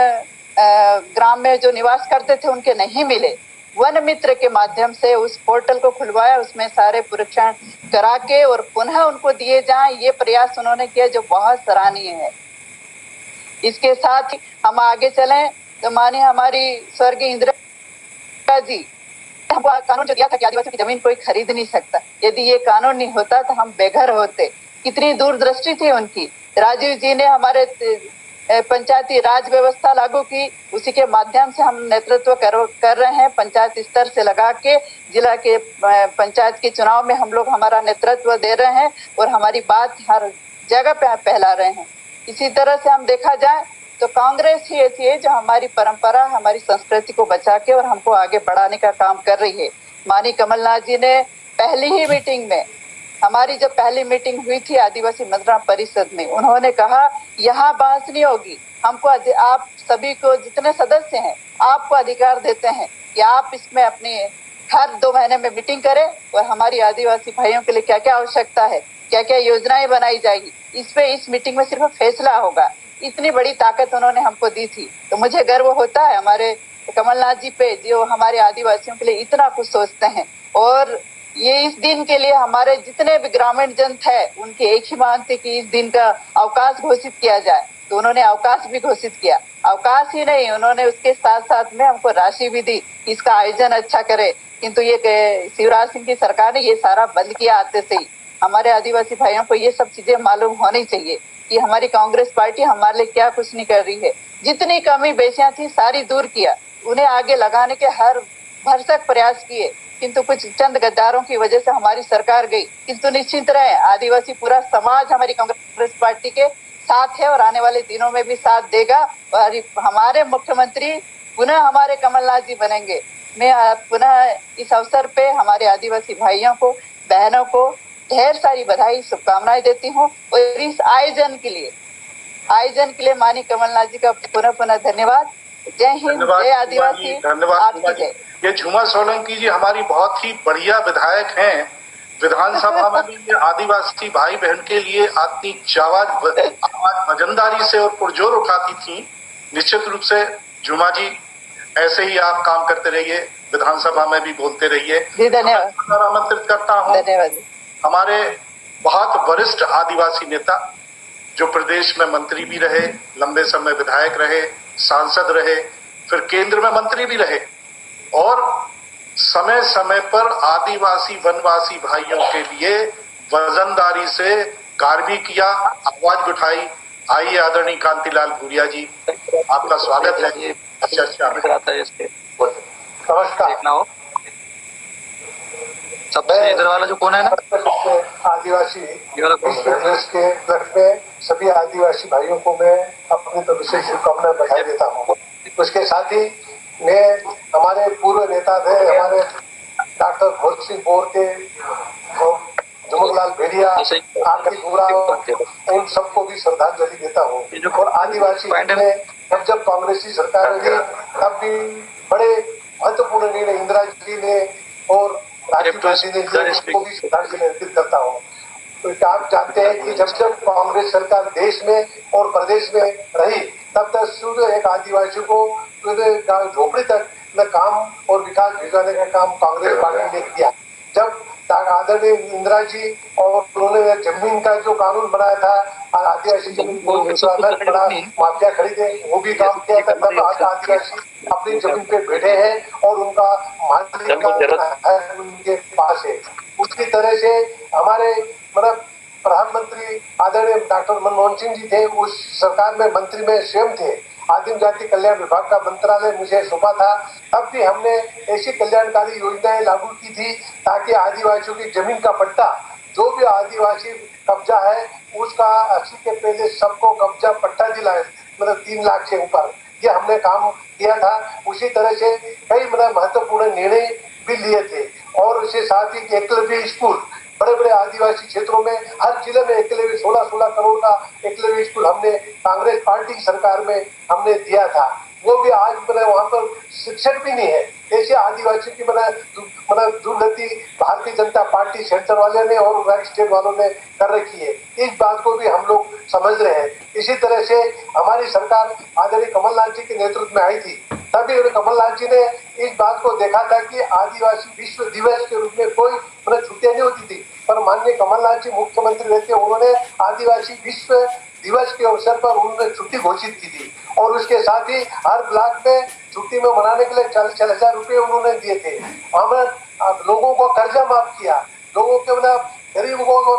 ग्राम में जो निवास करते थे उनके नहीं मिले, वन मित्र के माध्यम से उस पोर्टल को खुलवाया, उसमें सारे परीक्षण करा के और पुनः उनको दिए जाएं, ये प्रयास उन्होंने किया जो बहुत सराहनीय है। इसके साथ ही हम आगे चलें तो मानिए हमारी स्वर्गीय इंदिरा जी हमको कानून जो दिया था कि आदिवासियों की जमीन कोई खरीद नहीं सकता, यदि ये कानून नहीं होता तो हम बेघर होते। कितनी दूरदृष्टि थी उनकी। राजीव जी ने हमारे पंचायती राज व्यवस्था लागू की, उसी के माध्यम से हम नेतृत्व कर रहे हैं। पंचायत स्तर से लगा के जिला के पंचायत के चुनाव में हम लोग हमारा नेतृत्व दे रहे हैं और हमारी बात हर जगह पे फैला रहे हैं। इसी तरह से हम देखा जाए तो कांग्रेस ही ऐसी है जो हमारी परंपरा, हमारी संस्कृति को बचा के और हमको आगे बढ़ाने का काम कर रही है। माननीय कमलनाथ जी ने पहली ही मीटिंग में, हमारी जब पहली मीटिंग हुई थी आदिवासी मंत्रणा परिषद में, उन्होंने कहा यहाँ बहस नहीं होगी, हमको आप सभी को जितने सदस्य हैं आपको अधिकार देते हैं कि आप इसमें अपनी हर 2 महीने में मीटिंग करें और हमारी आदिवासी भाइयों के लिए क्या क्या आवश्यकता है, क्या क्या योजनाएं बनाई जाएगी, इस पे इस मीटिंग में सिर्फ फैसला होगा। इतनी बड़ी ताकत उन्होंने हमको दी थी। तो मुझे गर्व होता है हमारे कमलनाथ जी पे जो हमारे आदिवासियों के लिए इतना कुछ सोचते हैं। और ये इस दिन के लिए हमारे जितने भी ग्रामीण जन थे उनकी एक ही मांग थी कि इस दिन का अवकाश घोषित किया जाए, तो उन्होंने अवकाश भी घोषित किया। अवकाश ही नहीं, उन्होंने उसके साथ साथ में हमको राशि भी दी, इसका आयोजन अच्छा करे। किंतु ये शिवराज सिंह की सरकार ने ये सारा बंद किया आते से ही। हमारे आदिवासी भाइयों को ये सब चीजें मालूम होनी चाहिए कि हमारी कांग्रेस पार्टी हमारे लिए क्या कुछ नहीं कर रही है। जितनी कमी बेचियां थी सारी दूर किया, उन्हें आगे लगाने के हर भरसक प्रयास किए, किंतु कुछ चंद गद्दारों की वजह से हमारी सरकार गई। किंतु निश्चित रहे, आदिवासी पूरा समाज हमारी कांग्रेस पार्टी के साथ है और आने वाले दिनों में भी साथ देगा। और हमारे मुख्यमंत्री पुनः हमारे कमलनाथ जी बनेंगे। मैं पुनः इस अवसर पे हमारे आदिवासी भाइयों को, बहनों को ढेर सारी बधाई शुभकामनाएं देती हूँ। और इस आयोजन के लिए माननीय कमलनाथ जी का पुनः धन्यवाद। जय हिंद, जय आदिवासी। धन्यवाद। ये झूमा सोलंकी जी हमारी बहुत ही बढ़िया विधायक हैं। विधानसभा में भी ये आदिवासी भाई बहन के लिए अपनी आवाज वजनदारी से और पुरजोर उठाती थी। निश्चित रूप से झूमा जी ऐसे ही आप काम करते रहिए, विधानसभा में भी बोलते रहिए। धन्यवाद। आमंत्रित करता हूँ धन्यवाद। हमारे बहुत वरिष्ठ आदिवासी नेता जो प्रदेश में मंत्री भी रहे, लंबे समय विधायक रहे, सांसद रहे, फिर केंद्र में मंत्री भी रहे और समय समय पर आदिवासी वनवासी भाइयों के लिए वजनदारी से कार्य भी किया, आवाज उठाई। आइए आदरणीय कांतिलाल भूरिया जी, आपका स्वागत है चर्चा में। नमस्कार। सबसे इधर वाला जो कौन है ना, आदिवासी प्रदेश के लक्ष्य में सभी आदिवासी भाइयों को मैं अपनी तरफ से शुभकामनाएं बधाई देता हूँ। उसके साथ ही मैं हमारे पूर्व नेता थे, हमारे डॉक्टर भोज सिंह बोर के, झुमकलाल भेड़िया, आरती बुरा, उन सबको भी श्रद्धांजलि देता हूँ। और आदिवासी में जब कांग्रेसी सरकार रही तब भी बड़े महत्वपूर्ण निर्णय इंदिरा जी ने और राजीव गांधी ने को भी श्रद्धांजलि अर्पित करता हूँ। तो आप जानते हैं कि जब कांग्रेस सरकार देश में और प्रदेश में रही तब तक शुद्ध एक आदिवासी को झोपड़ी तक न काम और विकास भिजवाने का काम कांग्रेस पार्टी ने किया। जब आदरणीय इंदिरा जी और उन्होंने जमीन का जो कानून बनाया था, आदिवासी जमीन को बड़ा माफिया खरीदे, वो भी काम किया था। तब आज आदिवासी अपनी जमीन पे बैठे हैं और उनका मालिकाना उनके पास है। उसी तरह से हमारे मतलब प्रधानमंत्री आदरणीय डॉक्टर मनमोहन सिंह जी थे, उस सरकार में मंत्री में स्वयं थे। आदिम जाति कल्याण विभाग का मंत्रालय मुझे सौंपा था। तब भी हमने ऐसी कल्याणकारी योजनाएं लागू की थी ताकि आदिवासियों की जमीन का पट्टा, जो भी आदिवासी कब्जा है उसका 80 के पहले सबको कब्जा पट्टा दिलाए, मतलब 3 लाख से ऊपर, ये हमने काम किया था। उसी तरह से कई मतलब महत्वपूर्ण निर्णय भी लिए थे। और उसके साथ ही एकलव्य स्कूल, बड़े बड़े आदिवासी क्षेत्रों में हर जिले में एकलव्य 16-16 करोड़ का एकलव्य स्कूल हमने कांग्रेस पार्टी की सरकार में हमने दिया था। वो भी आज वहाँ पर शिक्षक भी नहीं है। ऐसे आदिवासी की दुर्गति भारतीय जनता पार्टी सेंटर वाले ने और स्टेट वालों ने कर रखी है। इस बात को भी हम लोग समझ रहे हैं। इसी तरह से हमारी सरकार आदरणीय कमलनाथ जी के नेतृत्व में आई थी। तभी कमलनाथ जी ने इस बात को देखा था कि आदिवासी विश्व दिवस के रूप में कोई छुट्टियां नहीं होती थी, पर माननीय कमलनाथ जी मुख्यमंत्री रहते उन्होंने आदिवासी विश्व दिवस के अवसर पर उन्होंने छुट्टी घोषित की थी। और उसके साथ ही हर ब्लॉक में छुट्टी में मनाने के लिए 40,000 रुपए उन्होंने दिए थे। हमने लोगों को कर्जा माफ किया, लोगों के गरीबों को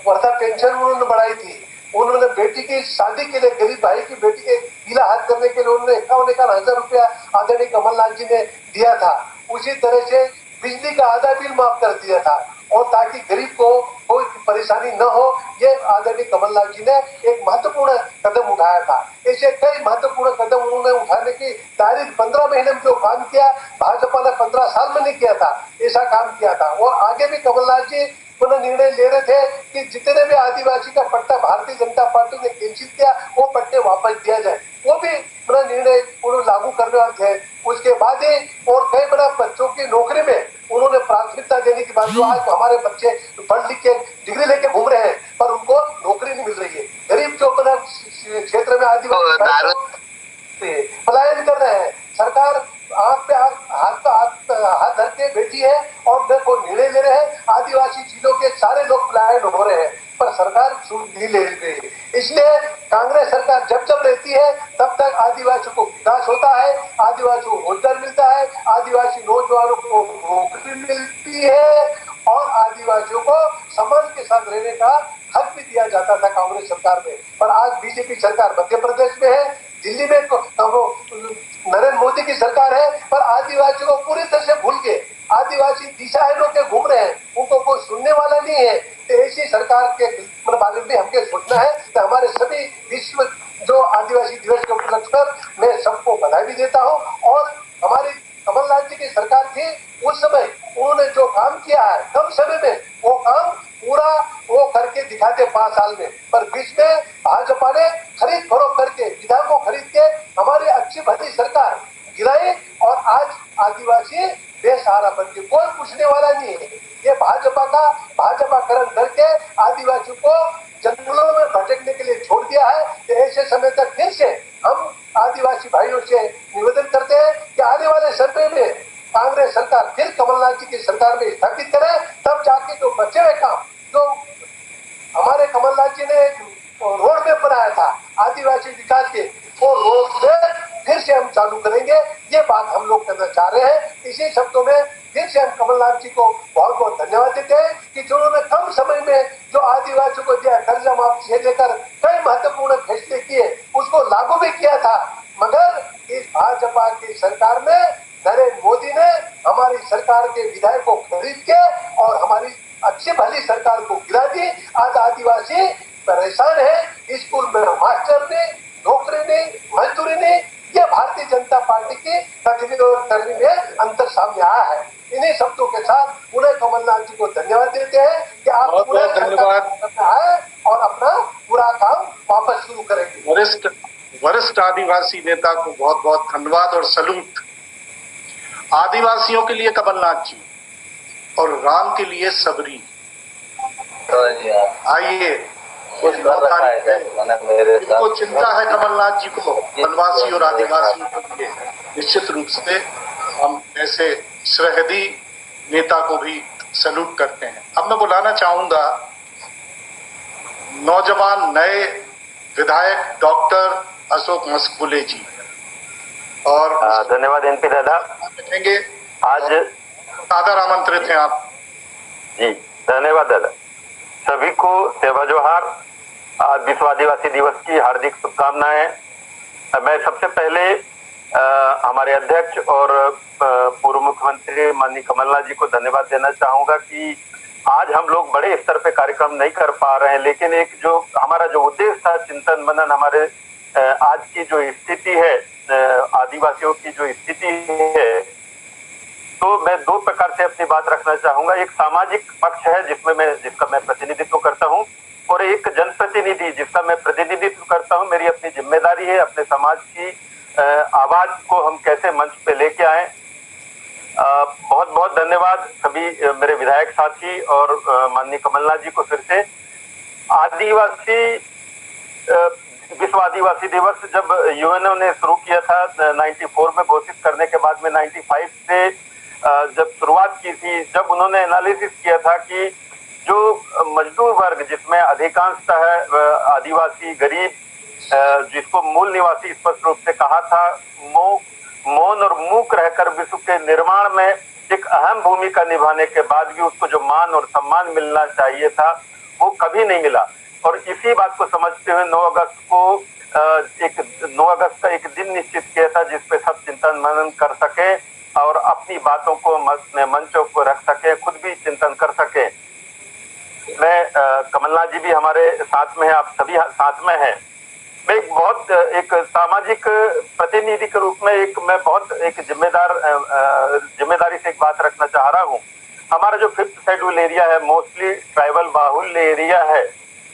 वृद्धा पेंशन उन्होंने बढ़ाई थी। उन्होंने बेटी की शादी के लिए, गरीब भाई की बेटी के गीला हाथ करने के लिए उन्होंने 51,000 रुपया आदरणीय कमलनाथ जी ने दिया था। उसी तरह से बिजली का आधा बिल माफ कर दिया था, और ताकि गरीब को कोई परेशानी न हो, ये आदरणीय कमलनाथ जी ने एक महत्वपूर्ण कदम उठाया था। ऐसे कई महत्वपूर्ण कदम उन्होंने उठाने की तारीख 15 महीने में जो काम किया, भाजपा ने 15 साल में नहीं किया था, ऐसा काम किया था। और आगे भी कमलनाथ जी निर्णय ले रहे थे कि जितने भी आदिवासी का पट्टा भारतीय जनता पार्टी ने कैंसिल किया, वो पट्टे वापस दिया जाए। वो भी निर्णय उन्होंने लागू करने वाले थे। उसके बाद ही और कई बड़ा बच्चों की नौकरी में उन्होंने प्राथमिकता देने की बात, जो आज हमारे बच्चे पढ़ लिख के डिग्री लेके घूम रहे हैं पर उनको नौकरी नहीं मिल रही है। गरीब जो क्षेत्र में आदिवासी पलायन कर रहे हैं, सरकार आंख पे हाथ धर के बैठी है और देखो निर्णय ले रहे हैं। आदिवासी जिलों के सारे लोग पलायन हो रहे हैं, पर सरकार सुन नहीं ले रही। इसलिए कांग्रेस सरकार जब जब रहती है तब तक आदिवासियों को विकास होता है, आदिवासियों को रोजगार मिलता है, आदिवासी नौजवानों को नौकरी मिलती है और आदिवासियों को समाज के साथ रहने का हक भी दिया जाता था कांग्रेस सरकार में। पर आज बीजेपी सरकार मध्य प्रदेश में है, दिल्ली में नरेंद्र मोदी की सरकार है, पर आदिवासियों को पूरी तरह से भूल के आदिवासी दिशाहीनों के घूम रहे हैं, उनको कोई सुनने वाला नहीं है। तो ऐसी सरकार के बारे में हमको सोचना है कि हमारे सभी विश्व जो आदिवासी दिवस के उपलक्ष्य पर मैं सबको बधाई भी देता हूँ। और हमारी कमलनाथ जी की सरकार थी, उस समय उन्होंने जो काम किया है कम समय में वो काम पूरा वो करके दिखाते 5 साल में। पर बीच में भाजपा ने खरीद फरोख्त करके, विधायकों को खरीद के हमारी अच्छी भली सरकार गिराई और आज आदिवासी बेसहारा बन के कोई पूछने वाला नहीं है। ये भाजपाकरण करके आदिवासियों को जंगलों में भटकने के लिए छोड़ दिया है। तो ऐसे समय तक फिर से हम आदिवासी भाइयों से निवेदन करते हैं कि आने वाले समय में कांग्रेस सरकार फिर कमलनाथ जी की सरकार में स्थापित करे, तब जाके जो बचे हुए काम जो हमारे कमलनाथ जी ने रोड मैप बनाया था आदिवासी विकास के, वो रोड मैप फिर से हम चालू करेंगे। ये बात हम लोग करना चाह रहे हैं। इसी शब्दों में फिर से हम कमलनाथ जी को बहुत बहुत धन्यवाद देते हैं कि जिन्होंने कम समय में जो आदिवासियों को दिया, कर्जा माफी से लेकर कई महत्वपूर्ण फैसले किए, उसको लागू भी किया था। मगर इस भाजपा की सरकार में नरेंद्र मोदी ने हमारी सरकार के विधायकों को खरीद के और हमारी अच्छी भली सरकार को गिरा दी। आज आदिवासी परेशान है, स्कूल में मास्टर नहीं, नौकरी नहीं, मजदूरी नहीं। ये भारतीय जनता पार्टी की कथनी और करनी में अंतर सामने आया है। इन्हीं शब्दों के साथ पुनः कमलनाथ जी को धन्यवाद देते हैं कि आप पूरा धन्यवाद आए और अपना पूरा काम वापस शुरू करेंगे। वरिष्ठ आदिवासी नेता को बहुत बहुत धन्यवाद और सलूट। आदिवासियों के लिए कमलनाथ जी और राम के लिए सबरी। आइए कुछ कर रखा है सर, मैंने मेरे इनको साथ चिंता है कमलनाथ जी को वनवासी और आदिवासियों के लिए। निश्चित रूप से हम ऐसे सुहृदी नेता को भी सैल्यूट करते हैं। अब मैं बुलाना चाहूंगा नौजवान नए विधायक डॉक्टर अशोक मस्कुले जी, और धन्यवाद एनपी दादा। कहेंगे आज सादर आमंत्रित हैं आप जी। धन्यवाद दादा। सभी को सेवा जोहार। आज विश्व आदिवासी दिवस की हार्दिक शुभकामनाएं। मैं सबसे पहले हमारे अध्यक्ष और पूर्व मुख्यमंत्री माननीय कमलनाथ जी को धन्यवाद देना चाहूंगा कि आज हम लोग बड़े स्तर पे कार्यक्रम नहीं कर पा रहे हैं, लेकिन एक जो हमारा जो उद्देश्य था चिंतन मनन, हमारे आज की जो स्थिति है, आदिवासियों की जो स्थिति है, तो मैं दो प्रकार से अपनी बात रखना चाहूंगा। एक सामाजिक पक्ष है जिसका मैं प्रतिनिधित्व करता हूं, और एक जनप्रतिनिधि जिसका मैं प्रतिनिधित्व करता हूं। मेरी अपनी जिम्मेदारी है अपने समाज की आवाज को हम कैसे मंच पे लेके आए। बहुत बहुत धन्यवाद सभी मेरे विधायक साथी और माननीय कमलनाथ जी को फिर से। आदिवासी विश्व आदिवासी दिवस जब यूएनओ ने शुरू किया था 94 में घोषित करने के बाद में 95 से जब शुरुआत की थी, जब उन्होंने एनालिसिस किया था कि जो मजदूर वर्ग जिसमें अधिकांशतः है आदिवासी गरीब, जिसको मूल निवासी स्पष्ट रूप से कहा था, मौन और मूक रहकर विश्व के निर्माण में एक अहम भूमिका निभाने के बाद भी उसको जो मान और सम्मान मिलना चाहिए था वो कभी नहीं मिला। और इसी बात को समझते हुए 9 अगस्त का एक दिन निश्चित किया था जिसपे सब चिंतन मनन कर सके और अपनी बातों को मंचों को रख सके, खुद भी चिंतन कर सके। मैं कमलनाथ जी भी हमारे साथ में है, आप सभी साथ में हैं। मैं एक सामाजिक प्रतिनिधि के रूप में मैं बहुत एक जिम्मेदारी से एक बात रखना चाह रहा हूँ। हमारा जो 5th शेड्यूल एरिया है मोस्टली ट्राइबल बाहुल्य एरिया है,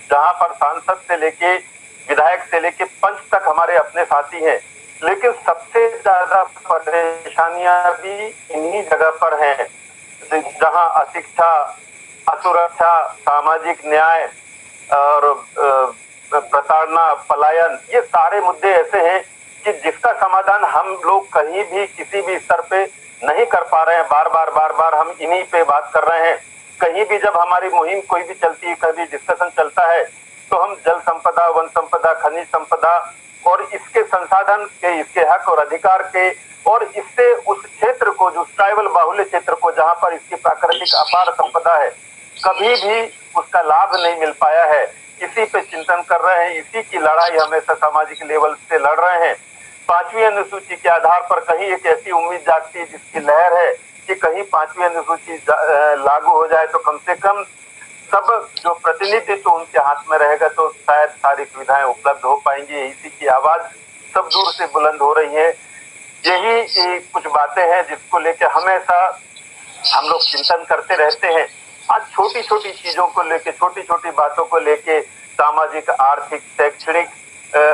जहाँ पर सांसद से लेके विधायक से लेके पंच तक हमारे अपने साथी हैं, लेकिन सबसे ज्यादा परेशानियां भी इन्हीं जगह पर हैं, जहाँ अशिक्षा, असुरक्षा, सामाजिक न्याय और प्रताड़ना, पलायन, ये सारे मुद्दे ऐसे हैं कि जिसका समाधान हम लोग कहीं भी किसी भी स्तर पे नहीं कर पा रहे हैं। बार बार हम इन्हीं पे बात कर रहे हैं। कहीं भी जब हमारी मुहिम कोई भी चलती है, कभी डिस्कशन चलता है, तो हम जल संपदा, वन संपदा, खनिज संपदा और इसके संसाधन के, इसके हक और अधिकार के, और इससे उस क्षेत्र को, जो ट्राइबल बाहुल्य क्षेत्र को, जहाँ पर इसकी प्राकृतिक अपार संपदा है, कभी भी उसका लाभ नहीं मिल पाया है। इसी पे चिंतन कर रहे हैं, इसी की लड़ाई हमेशा सामाजिक लेवल से लड़ रहे हैं। 5वीं अनुसूची के आधार पर कहीं एक ऐसी उम्मीद जागती है जिसकी लहर है कि कहीं 5वीं अनुसूची लागू हो जाए तो कम से कम सब जो प्रतिनिधित्व उनके हाथ में रहेगा तो शायद सारी सुविधाएं उपलब्ध हो पाएंगी। इसी की आवाज सब दूर से बुलंद हो रही है। यही कुछ बातें हैं जिसको लेके हमेशा हम लोग चिंतन करते रहते हैं। आज छोटी छोटी चीजों को लेके, छोटी छोटी बातों को लेके सामाजिक, आर्थिक, शैक्षणिक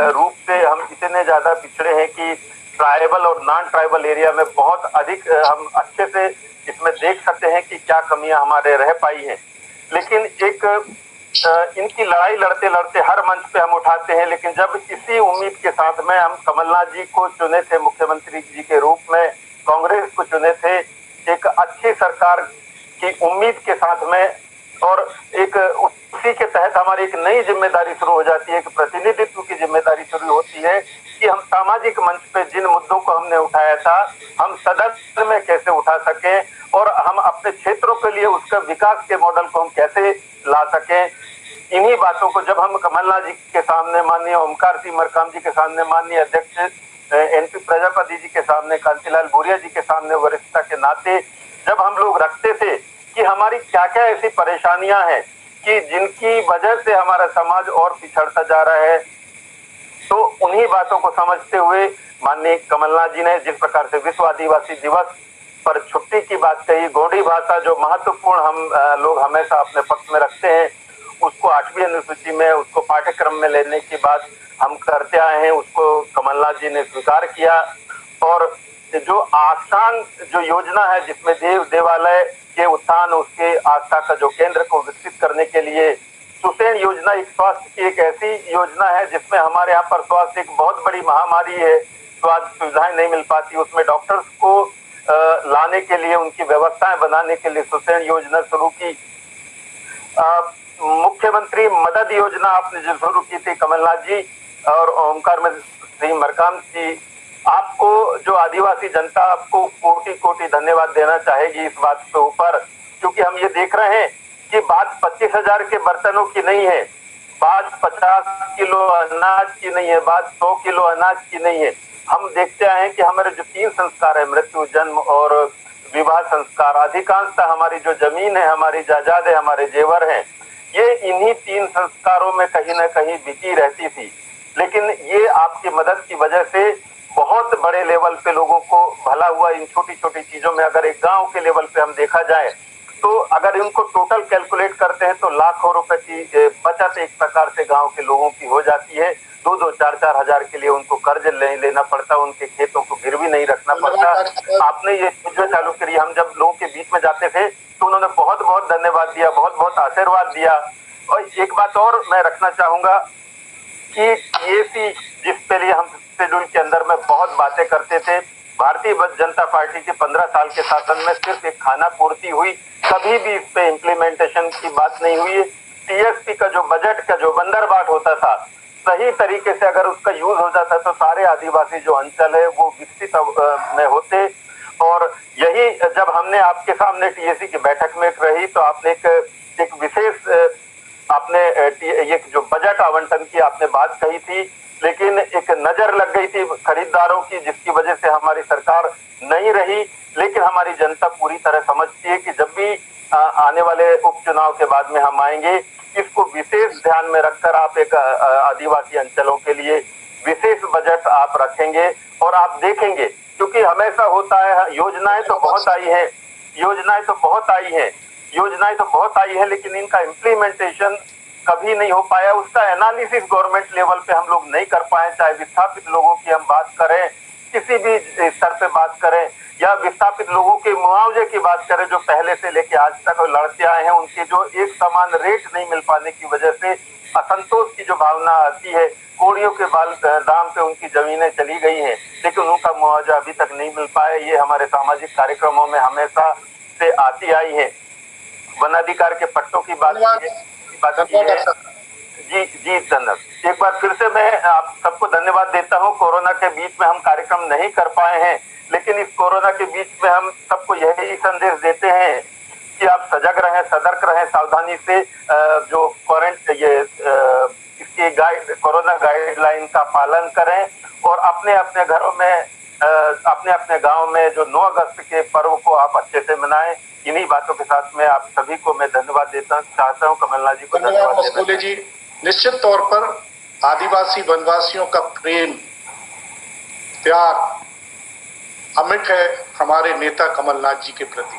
रूप से हम इतने ज्यादा पिछड़े हैं कि ट्राइबल और नॉन ट्राइबल एरिया में बहुत अधिक हम अच्छे से इसमें देख सकते हैं कि क्या कमियां हमारे रह पाई हैं। लेकिन इनकी लड़ाई लड़ते लड़ते हर मंच पे हम उठाते हैं, लेकिन जब इसी उम्मीद के साथ में हम कमलनाथ जी को चुने थे मुख्यमंत्री जी के रूप में, कांग्रेस को चुने थे एक अच्छी सरकार की उम्मीद के साथ में, और एक उसी के तहत हमारी एक नई जिम्मेदारी शुरू हो जाती है, एक प्रतिनिधित्व की जिम्मेदारी शुरू होती है कि हम सामाजिक मंच पे जिन मुद्दों को हमने उठाया था हम सदन में कैसे उठा सके, और हम अपने क्षेत्रों के लिए उसका विकास के मॉडल को हम कैसे ला सके। इन्हीं बातों को जब हम कमलनाथ जी के सामने, माननीय ओमकार सिंह मरकाम जी के सामने, माननीय अध्यक्ष एनपी प्रजापति जी के सामने, कांतिलाल भूरिया जी के सामने वरिष्ठता के नाते जब हम लोग रखते थे कि हमारी क्या क्या ऐसी परेशानियां हैं कि जिनकी वजह से हमारा समाज और पिछड़ता जा रहा है, तो उन्हीं बातों को समझते हुए माननीय कमलनाथ जी ने जिस प्रकार से विश्व आदिवासी दिवस पर छुट्टी की बात कही, गोंडी भाषा जो महत्वपूर्ण हम लोग हमेशा अपने पक्ष में रखते हैं, उसको 8वीं अनुसूची में, उसको पाठ्यक्रम में लेने की बात हम करते आए हैं, उसको कमलनाथ जी ने स्वीकार किया। और जो आस्थान जो योजना है जिसमें देवालय के उत्थान, उसके आस्था का जो केंद्र को विकसित करने के लिए सुषेण योजना एक स्वास्थ्य की एक ऐसी योजना है जिसमें हमारे यहाँ पर स्वास्थ्य एक बहुत बड़ी महामारी है, स्वास्थ्य सुविधाएं नहीं मिल पाती, उसमें डॉक्टर्स को लाने के लिए, उनकी व्यवस्थाएं बनाने के लिए सुषेण योजना शुरू की। मुख्यमंत्री मदद योजना आपने जो शुरू की थी कमलनाथ जी और ओमकार सिंह मरकाम जी, आपको जो आदिवासी जनता आपको कोटि कोटि धन्यवाद देना चाहेगी इस बात के ऊपर, क्योंकि हम ये देख रहे हैं कि बात 25,000 के बर्तनों की नहीं है, बात 50 किलो अनाज की नहीं है, बात 100 किलो अनाज की नहीं है। हम देखते आए हैं कि हमारे जो 3 संस्कार है, मृत्यु, जन्म और विवाह संस्कार, अधिकांशतः हमारी जो जमीन है, हमारी जायदाद है, हमारे जेवर हैं, ये इन्हीं 3 संस्कारों में कहीं ना कहीं बिकी रहती थी। लेकिन ये आपकी मदद की वजह से बहुत बड़े लेवल पे लोगों को भला हुआ। इन छोटी छोटी चीजों में अगर एक गांव के लेवल पे हम देखा जाए तो अगर इनको टोटल कैलकुलेट करते हैं तो लाखों रुपए की बचत एक प्रकार से गांव के लोगों की हो जाती है। 2-2, 4-4 हजार के लिए उनको कर्ज लेना पड़ता, उनके खेतों को गिरवी नहीं रखना पड़ता। आपने ये योजना चालू करी, हम जब लोगों के बीच में जाते थे तो उन्होंने बहुत बहुत धन्यवाद दिया, बहुत बहुत आशीर्वाद दिया। और एक बात और मैं रखना चाहूंगा कि ये जिसके लिए हम शेड्यूल के अंदर में बहुत बातें करते थे, भारतीय जनता पार्टी के 15 साल के शासन में सिर्फ एक खाना पूर्ति हुई, कभी भी इस पे इम्प्लीमेंटेशन की बात नहीं हुई। टीएसपी का जो बजट का जो बंदरबाट होता था, सही तरीके से अगर उसका यूज हो जाता तो सारे आदिवासी जो अंचल है वो विकसित में होते। और यही जब हमने आपके सामने टीएससी की बैठक में रही तो आपने एक विशेष आपने ये जो बजट आवंटन की आपने बात कही थी, लेकिन एक नजर लग गई थी खरीदारों की जिसकी वजह से हमारी सरकार नहीं रही। लेकिन हमारी जनता पूरी तरह समझती है कि जब भी आने वाले उपचुनाव के बाद में हम आएंगे, इसको विशेष ध्यान में रखकर आप एक आदिवासी अंचलों के लिए विशेष बजट आप रखेंगे और आप देखेंगे, क्योंकि हमेशा होता है योजनाएं तो बहुत आई है, योजनाएं तो बहुत आई है, लेकिन इनका इम्प्लीमेंटेशन कभी नहीं हो पाया। उसका एनालिसिस गवर्नमेंट लेवल पे हम लोग नहीं कर पाए, चाहे विस्थापित लोगों की हम बात करें, किसी भी स्तर पे बात करें, या विस्थापित लोगों के मुआवजे की बात करें जो पहले से लेके आज तक लड़ते आए हैं, उनके जो एक समान रेट नहीं मिल पाने की वजह से असंतोष की जो भावना आती है, कोड़ियों के दाम पे उनकी जमीनें चली गई हैं, लेकिन उनका मुआवजा अभी तक नहीं मिल पाया। ये हमारे सामाजिक कार्यक्रमों में हमेशा से आती आई है। वनाधिकार के पट्टों की बात की है। जी धन्यवाद। एक बार फिर से मैं आप सबको धन्यवाद देता हूं। कोरोना के बीच में हम कार्यक्रम नहीं कर पाए हैं, लेकिन इस कोरोना के बीच में हम सबको यही संदेश देते हैं कि आप सजग रहें, सतर्क रहें, सावधानी से जो इसकी कोरोना गाइडलाइन का पालन करें और अपने अपने घरों में अपने अपने गांव में जो 9 अगस्त के पर्व को आप अच्छे से मनाएं। इन्हीं बातों के साथ में आप सभी को मैं धन्यवाद देता चाहता हूं। कमलनाथ जी को धन्यवाद मस्कोले जी, निश्चित तौर पर आदिवासी वनवासियों का प्रेम त्याग अमिट है हमारे नेता कमलनाथ जी के प्रति,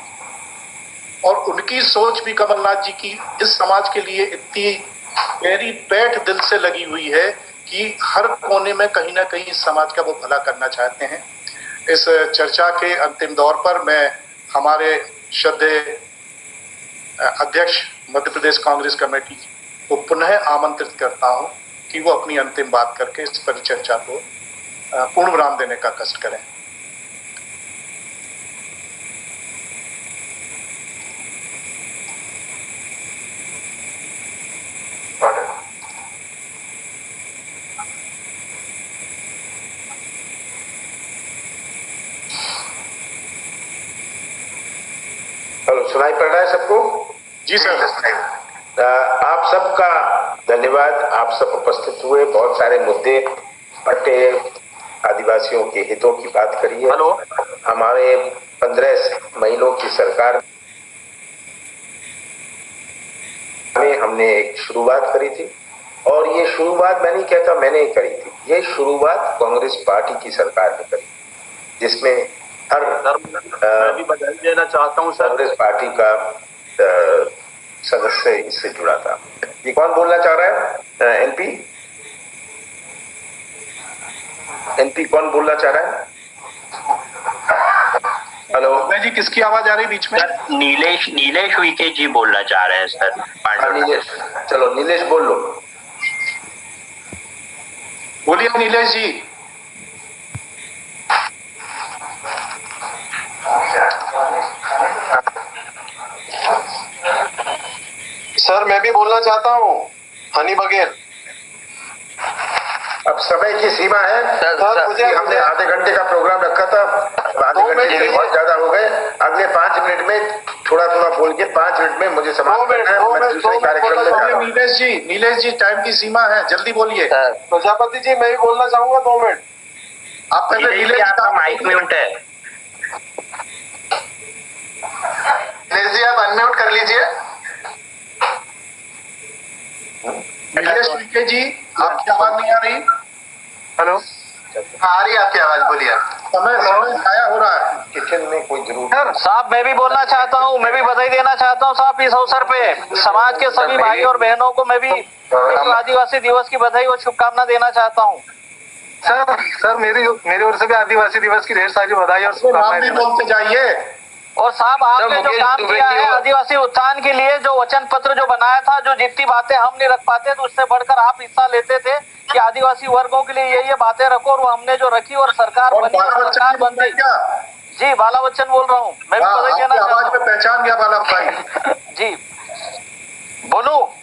और उनकी सोच भी कमलनाथ जी की इस समाज के लिए इतनी गहरी बैठ दिल से लगी हुई है कि हर कोने में कहीं ना कहीं समाज का वो भला करना चाहते हैं। इस चर्चा के अंतिम दौर पर मैं हमारे श्रद्धेय अध्यक्ष मध्य प्रदेश कांग्रेस कमेटी को पुनः आमंत्रित करता हूं कि वो अपनी अंतिम बात करके इस परिचर्चा को पूर्ण विराम देने का कष्ट करें। हेलो, सुनाई पड़ रहा है सबको? जी सर। आप सबका धन्यवाद। आप सब उपस्थित हुए, बहुत सारे मुद्दे पट्टे, आदिवासियों के हितों की बात करी है। हेलो, हमारे 15 महीनों की सरकार में हमने एक शुरुआत करी थी, और ये शुरुआत मैं नहीं कहता मैंने ही करी थी, ये शुरुआत कांग्रेस पार्टी की सरकार ने करी, जिसमें हर मैं भी बधाई देना चाहता हूं सर। कांग्रेस पार्टी का सदस्य इससे जुड़ा था। ये कौन बोलना चाह रहा है? एनपी कौन बोलना चाह रहा है? हेलो जी, किसकी आवाज आ रही बीच में? नीलेश उइके जी बोलना चाह रहे हैं सर। नीलेश, चलो नीलेश बोल लो। बोलिए नीलेश जी। सर मैं भी बोलना चाहता हूँ, हनी बघेल। अब समय की सीमा है सर मुझे हमने आधे घंटे का प्रोग्राम रखा था, आधे घंटे से बहुत ज्यादा हो गए। अगले 5 मिनट में थोड़ा थोड़ा बोल के 5 मिनट में मुझे समाप्त करना है। मैं दूसरे कार्यक्रम में जा रहा हूं। नीलेश जी टाइम की सीमा है, जल्दी बोलिए। प्रजापति जी मैं भी बोलना चाहूंगा 2 मिनट। आप पहले नीलेश आपका माइक म्यूट है। नीलेश जी आप अनम्यूट कर लीजिए। नीलेश विके जी आपकी आवाज नहीं आ रही। हेलो, आ रही है आपकी आवाज, बोलिए। समय जाया हो रहा है। किचन में कोई जरूर साहब मैं भी बोलना चाहता हूँ, मैं भी बधाई देना चाहता हूँ साहब। इस अवसर पे समाज के सभी भाई और बहनों को मैं भी आदिवासी दिवस की बधाई और शुभकामना देना चाहता हूँ। सर मेरी ओर से भी आदिवासी दिवस की ढेर सारी बधाई और नाम भी बोलते जाइए। और साहब आपने जो काम किया है आदिवासी उत्थान के लिए, जो वचन पत्र जो बनाया था, जो जितनी बातें हम नहीं रख पाते तो उससे बढ़कर आप हिस्सा लेते थे कि आदिवासी वर्गों के लिए ये बातें रखो, और वो हमने जो रखी और सरकार बनी और सरकार बन गई। जी बाला बच्चन बोल रहा हूँ, मैं भी बधाई देना चाहता हूँ। आवाज में पहचान गया बाला भाई। जी बोलो।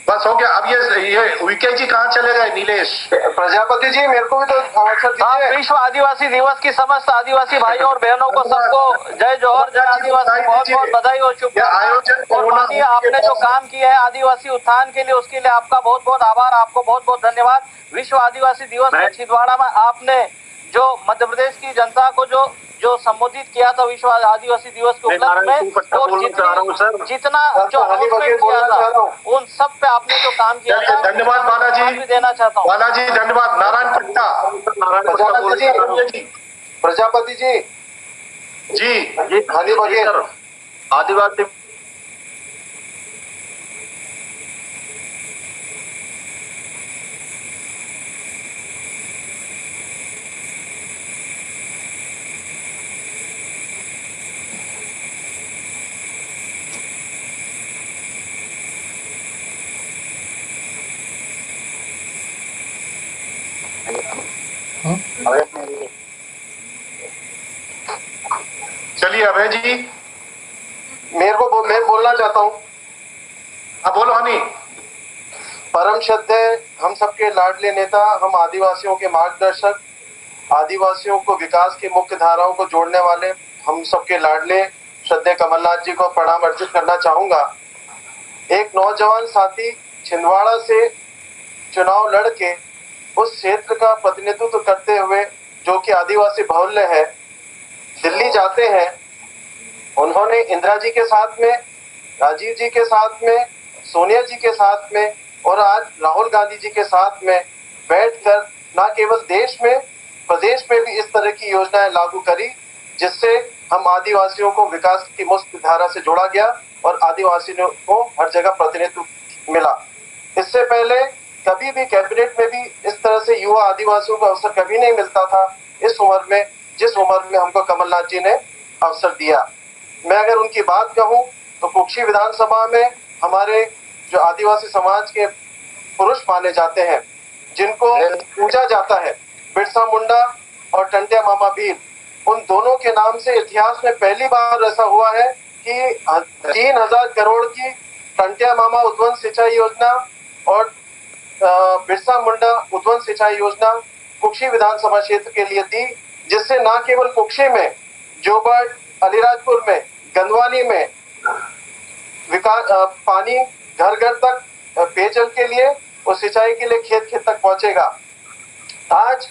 बस हो गया। अब ये विके जी कहाँ चले गए? नीलेश प्रजापति जी मेरे को भी तो अवसर दीजिए। विश्व आदिवासी दिवस की समस्त आदिवासी भाइयों और बहनों को सबको जय जोहर, जय आदिवासी, बहुत बहुत बधाई और शुभकामनाएं। और माननीय आपने जो काम किया है आदिवासी उत्थान के लिए, उसके लिए आपका बहुत बहुत आभार, आपको बहुत बहुत धन्यवाद। विश्व आदिवासी दिवस में छिंदवाड़ा में आपने जो मध्य प्रदेश की जनता को जो संबोधित किया था विश्व आदिवासी दिवस के उपलक्ष्य में, और जितना जो अनाउंसमेंट किया था उन सब पे आपने जो काम किया था, धन्यवाद बालाजी देना चाहता हूँ। बालाजी धन्यवाद। नारायण पट्टा प्रजापति जी जी हनी बघेल आदिवासी चलिए अभय जी मैं बोलना चाहता हूँ। अब बोलो हनी। परम श्रद्धेय हम सबके लाडले नेता, हम आदिवासियों के मार्गदर्शक, आदिवासियों को विकास की मुख्य धाराओं को जोड़ने वाले हम सबके लाडले श्रद्धेय कमलनाथ जी को प्रणाम अर्पित करना चाहूंगा। एक नौजवान साथी छिंदवाड़ा से चुनाव लड़के उस क्षेत्र का प्रतिनिधित्व करते हुए, जो कि आदिवासी बाहुल्य है, दिल्ली जाते हैं। उन्होंने इंदिरा जी के साथ में, राजीव जी के साथ में, सोनिया जी के साथ में और आज राहुल गांधी जी के साथ में बैठकर न केवल देश में प्रदेश में भी इस तरह की योजनाएं लागू करी, जिससे हम आदिवासियों को विकास की मुख्य धारा से जोड़ा गया और आदिवासियों को हर जगह प्रतिनिधित्व मिला। इससे पहले कभी भी कैबिनेट में भी इस तरह से युवा आदिवासियों को अवसर कभी नहीं मिलता था। इस उम्र में, जिस उम्र में हमको कमलनाथ जी ने अवसर दिया। मैं अगर उनकी बात कहूं तो कुक्षी विधानसभा में हमारे जो आदिवासी समाज के पुरुष माने जाते हैं, जिनको पूजा जाता है, बिरसा मुंडा और टंटिया मामा भील, उन दोनों के नाम से इतिहास में पहली बार ऐसा हुआ है कि 3000 करोड़ की टंटिया मामा उद्वन सिंचाई योजना और बिरसा मुंडा उद्वन सिंचाई योजना कुक्षी विधानसभा क्षेत्र के लिए दी, जिससे न केवल कुक्षी में, जोबर्ट, अलीराजपुर में, गंदवानी में विकास पानी घर घर तक पेयजल के लिए और सिंचाई के लिए खेत खेत तक पहुंचेगा। आज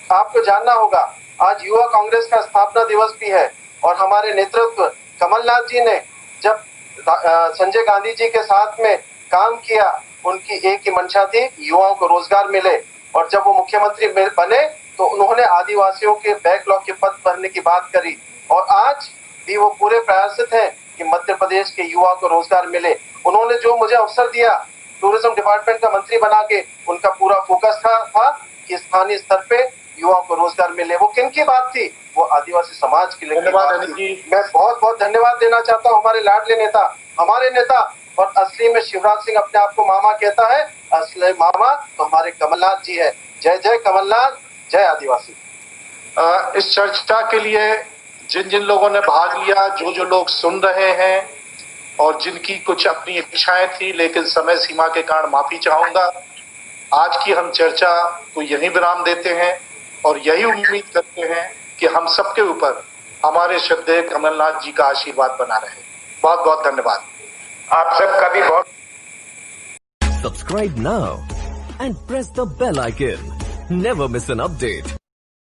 आपको जानना होगा, आज युवा कांग्रेस का स्थापना दिवस भी है और हमारे नेतृत्व कमलनाथ जी ने जब संजय गांधी जी के साथ में काम किया, उनकी एक ही मंशा थी, युवाओं को रोजगार मिले। और जब वो मुख्यमंत्री बने तो उन्होंने आदिवासियों के बैकलॉग के पद भरने की बात करी और आज भी वो पूरे प्रयासित हैं कि मध्य प्रदेश के युवा को रोजगार मिले। उन्होंने जो मुझे अवसर दिया टूरिज्म डिपार्टमेंट का मंत्री बना के, उनका पूरा फोकस था कि स्थानीय स्तर पे युवाओं को रोजगार मिले। वो किन की बात थी? वो आदिवासी समाज के लिए बात थी। मैं बहुत बहुत धन्यवाद देना चाहता हूँ हमारे लाडले नेता, हमारे नेता और असली में शिवराज सिंह अपने आप को मामा कहता है, असली मामा तो हमारे कमलनाथ जी है। जय जय कमलनाथ, जय आदिवासी। इस चर्चा के लिए जिन जिन लोगों ने भाग लिया, जो जो लोग सुन रहे हैं और जिनकी कुछ अपनी इच्छाएं थी लेकिन समय सीमा के कारण माफी चाहूंगा। आज की हम चर्चा को यहीं विराम देते हैं और यही उम्मीद करते हैं कि हम सबके ऊपर हमारे श्रद्धेय कमलनाथ जी का आशीर्वाद बना रहे। बहुत बहुत धन्यवाद। आप सबका भी बहुत। Subscribe now and press the bell icon. Never miss an update.